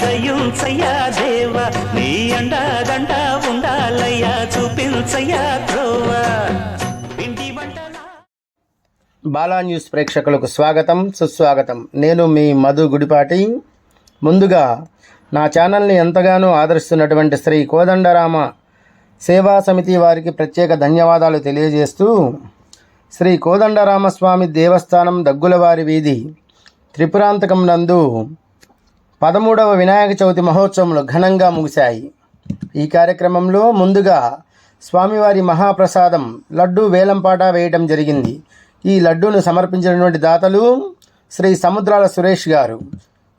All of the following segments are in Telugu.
దయుంచయ్యా దేవ నీ అండదండ ఉండాలయ్యా చూపించయ్యా త్రోవ బాలా న్యూస్ ప్రేక్షకులకు స్వాగతం సుస్వాగతం. నేను మీ మధు గుడిపాటి. ముందుగా నా ఛానల్ని ఎంతగానో ఆదరిస్తున్నటువంటి శ్రీ కోదండరామ సేవా సమితి వారికి ప్రత్యేక ధన్యవాదాలు తెలియజేస్తూ, శ్రీ కోదండరామస్వామి దేవస్థానం దగ్గులవారి వీధి త్రిపురాంతకం నందు 13వ వినాయక చవితి మహోత్సవములు ఘనంగా ముగిశాయి. ఈ కార్యక్రమంలో ముందుగా స్వామివారి మహాప్రసాదం లడ్డూ వేలంపాట వేయటం జరిగింది. ఈ లడ్డూను సమర్పించినటువంటి దాతలు శ్రీ సముద్రాల సురేష్ గారు.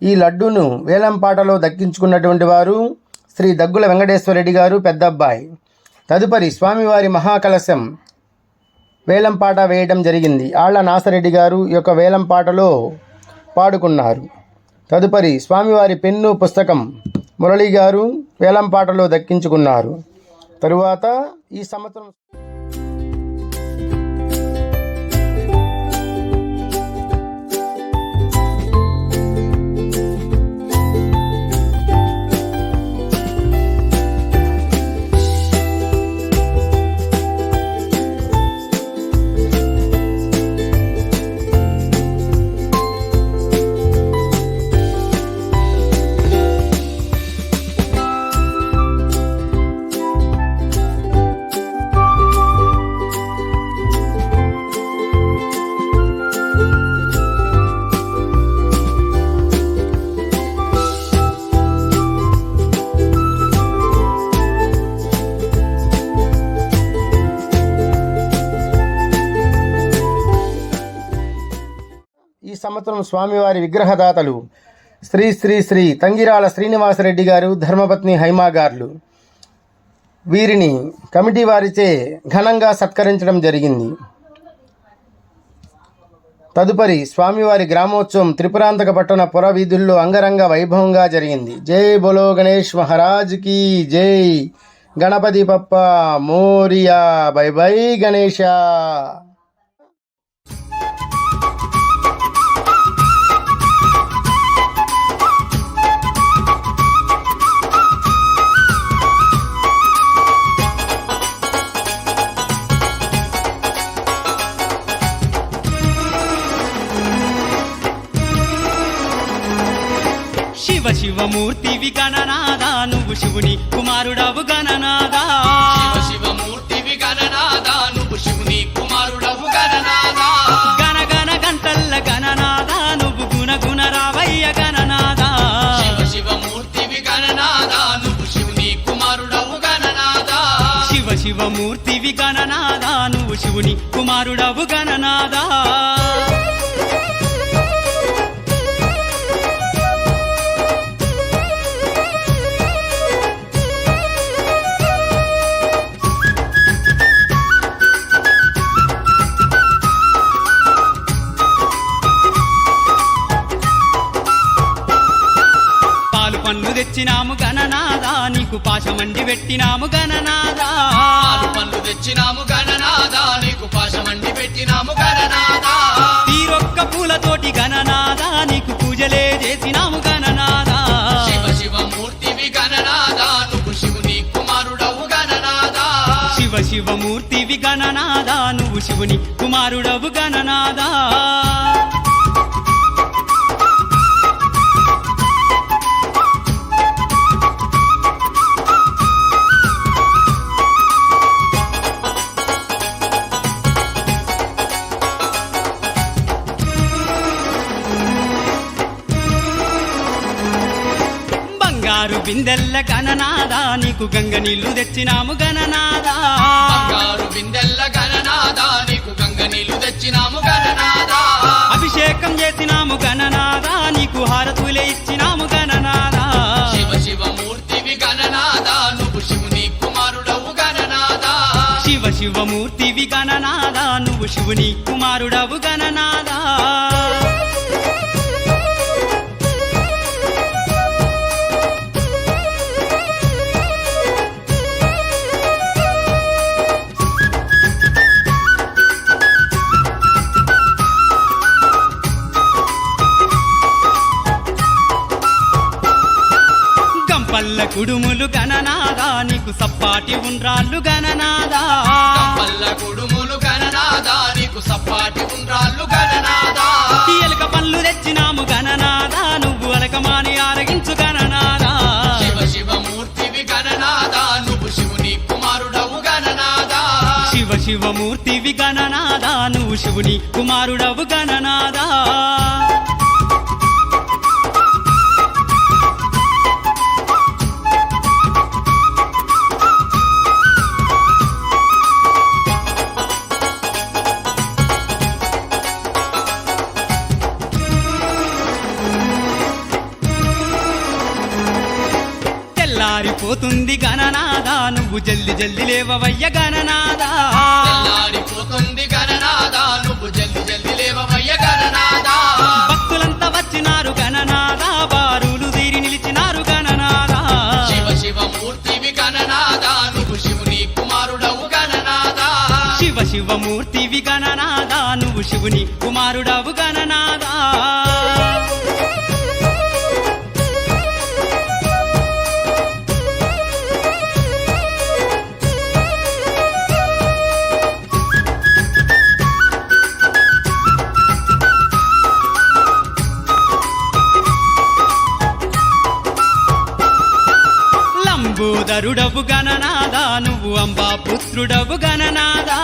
ఈ లడ్డూను వేలంపాటలో దక్కించుకున్నటువంటి వారు శ్రీ దగ్గుల వెంకటేశ్వరరెడ్డి గారు పెద్దబ్బాయి. తదుపరి స్వామివారి మహాకలశం వేలంపాట వేయడం జరిగింది. ఆళ్ల నాసరెడ్డి గారు ఈ యొక్క వేలంపాటలో పాడుకున్నారు. తదుపరి స్వామివారి పెన్ను పుస్తకం మురళి గారు వేలంపాటలో దక్కించుకున్నారు. తరువాత ఈ సంవత్సరం ఈ సంవత్సరం స్వామివారి విగ్రహదాతలు శ్రీ శ్రీ శ్రీ తంగిరాల శ్రీనివాసరెడ్డి గారు, ధర్మపత్ని హైమా గారు. వీరిని కమిటీ వారిచే ఘనంగా సత్కరించడం జరిగింది. తదుపరి స్వామివారి గ్రామోత్సవం త్రిపురాంతక పట్టణ పుర వీధుల్లో అంగరంగ వైభవంగా జరిగింది. జై బోలో గణేష్ మహారాజ్ కీ జై. గణపతి పప్ప మోరియా. Bye bye Ganesha. శివ శివమూర్తివి గణనాదా నువ్వు శివుని కుమారుడవు గణనాదా. శివమూర్తివి గణనాదా నువ్వు శివుని కుమారుడవు గణనాదా. గణ గణ గంటల్ల గణనాదా నువ్వు గుణ గుణ రావయ్య గణనాదా. శివమూర్తివి గణనాదా నువ్వు శివుని కుమారుడవు గణనాదా. శివమూర్తివి గణనాదా నువ్వు శివుని కుమారుడవు గణనాదా. పన్ను తెచ్చినాము గణనాదా నీకు పాశమండి పెట్టినాము గణనాదా. పన్ను తెచ్చినాము గణనాదా నీకు పాశమండి పెట్టినాము గణనాదా. తీరొక్క పూలతోటి గణనాదా నీకు పూజలే చేసినాము గణనాదా. శివమూర్తివి గణనాదా నువ్వు శివుని కుమారుడవు గణనాదా. శివమూర్తివి గణనాదా నువ్వు శివుని కుమారుడవు గణనాదా. బంగారు బిందెల్ల గణనాదా నీకు గంగ నీళ్లు తెచ్చినాము గణనాదా. బంగారు బిందెల్ల గణనాదా నీకు గంగ నీళ్లు తెచ్చినాము గణనాదా. అభిషేకం చేసినాము గణనాదా నీకు హారతులే ఇచ్చినాము గణనాదా. శివమూర్తివి గణనాదా నువ్వు శివుని కుమారుడవు గణనాదా. శివమూర్తివి గణనాదా నువ్వు శివుని కుమారుడవు గణనాదా. కంపల్ల కుడుములు గణనాదా నీకు సప్పాటి ఉండ్రాళ్ళు గణనాదా కంపల్ల కుడుములు గణనాదా నీకు సప్పాటి ఉండ్రాళ్ళు గణనాదా ఎలుక పళ్ళు తెచ్చినాము గణనాదా నువ్వు అలకమాని ఆరగించు గణనాదా శివ శివమూర్తివి గణనాదా నువ్వు శివుని కుమారుడవు గణనాదా శివ శివమూర్తివి గణనాదా నువ్వు శివుని కుమారుడవు గణనాదా తెల్లారిపోతుంది గణనాదా నువ్వు జల్ది జల్ది లేవవయ్య గణనాదా తెల్లారిపోతుంది గణనాదా నువ్వు జల్ది జల్ది లేవవయ్య గణనాదా భక్తులంతా వచ్చినారు గణనాదా బారులు తీరి నిలిచినారు గణనాదా శివ శివమూర్తివి గణనాదా నువ్వు శివుని కుమారుడవు గణనాదా శివ శివమూర్తివి గణనాదా నువ్వు శివుని కుమారుడవు గణనాదా లంబోదరుడవు గణనాదా నువ్వు అంబా పుత్రుడవు గణనాదా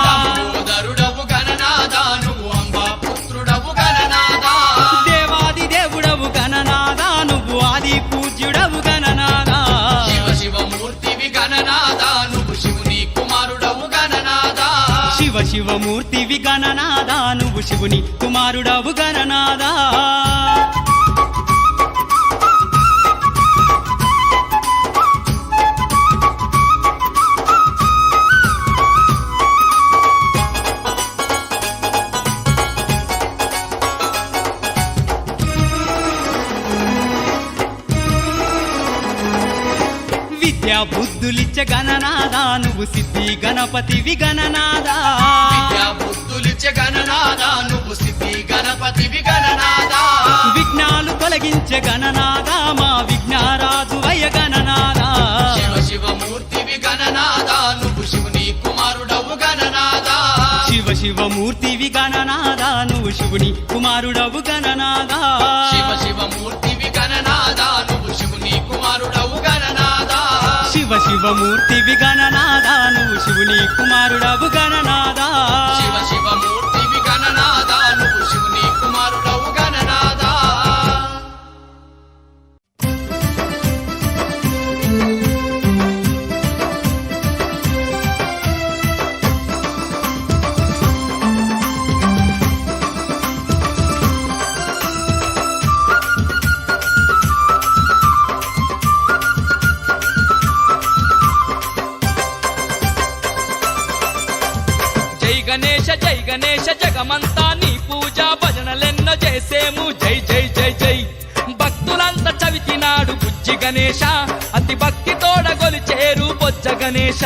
లంబోదరుడవు గణనాదా నువ్వు అంబా పుత్రుడవు గణనాదా దేవాది దేవుడవు గణనాదా నువ్వు ఆది పూజ్యుడవు గణనాదా శివ శివమూర్తివి గణనాదా నువ్వు శివుని కుమారుడవు గణనాదా శివ శివమూర్తివి గణనాదా నువ్వు శివుని కుమారుడవు గణనాదా విద్యా బుద్ధులిచ్చ గణనాదా నువ్వు సిద్ధి గణపతివి గణనాదా విద్యా బుద్ధులిచ్చే గణనాదా నువ్వు సిద్ధి గణపతివి గణనాదా విఘ్నాలు తొలగించే గణనాదా మా విఘ్నారాజు వయ గణనాదా శివ శివమూర్తివి గణనాదా నువ్వు శివుని కుమారుడవు గణనాదా శివ శివమూర్తివి గణనాదా నువ్వు శివుని కుమారుడవు గణనాదా శివ శివమూర్తివి గణనాదా నువ్వు శివుని కుమారుడవు గణనాదా శివ శివమూర్తివి గణనాదా నువ్వు శివుని కుమారుడవు గణనాదా శివ శివమూర్తివి గణనాదా నువ్వు శివుని కుమారుడవు గణనాదా జై గణేశ జగమంతా నీ పూజ భజనలెన్నో చేసేము జై జై జై జై భక్తులంతా చవితినాడు బుజ్జి గణేశ అతి భక్తి తోడ గొలిచేరు బొజ్జ గణేశ